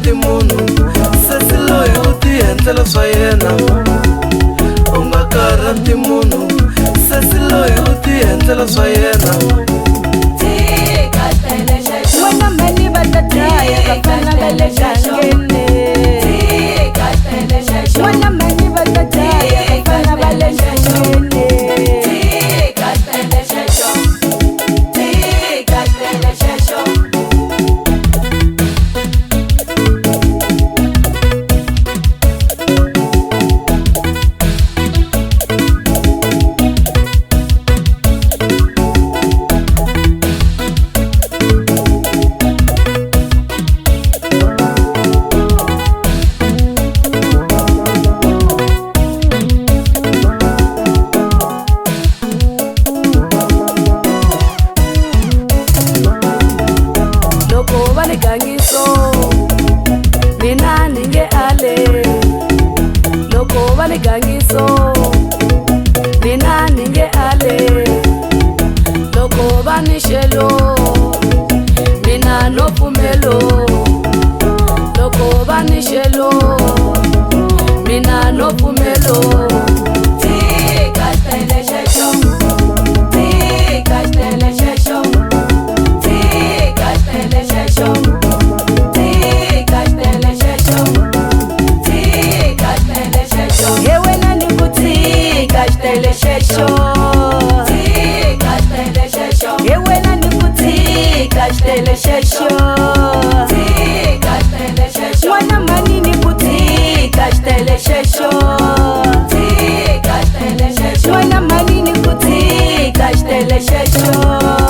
karhati munhu sesi loyi u ti endlela swa yena u nga karhati munhu sesi loyi u ti endlela swa yena wena mani va ta dlaya vafana va le gangeni wena mani va ta dlaya vafana va le gangeni mina ninge ale loko va ni gangiso mina ninge ale loko va ni xelo mina no pfumelo loko va ni xelo mina no pfumelo Wana mani ni kutika shtele shesho wana mani ni kutika shtele shesho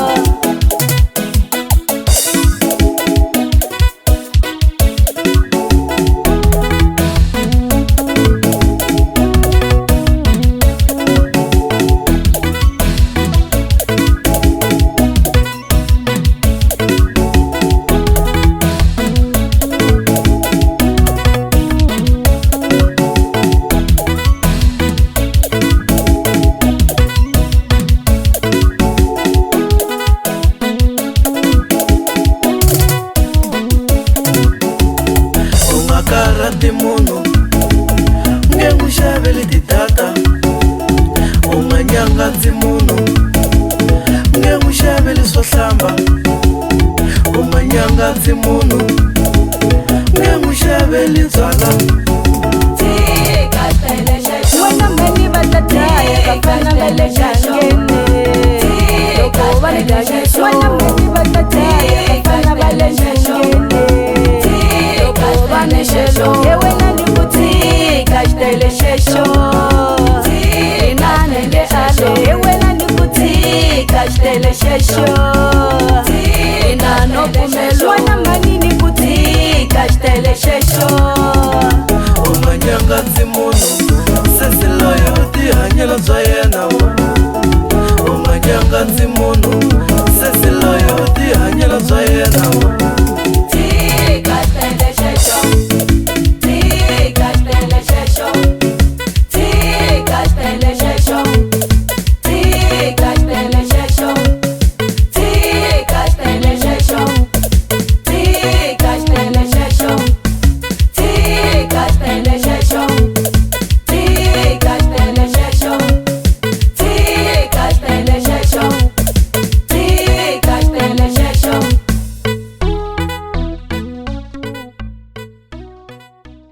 karhati munhu nge n'wi xaveli tidata u nga nyangadzi munhu nge n'wi xaveli swo hlamba u nga nyangadzi munhu nge n'wi xaveli byala wena mani va ta dlaya vafana va le gangeni loko va ni gangiso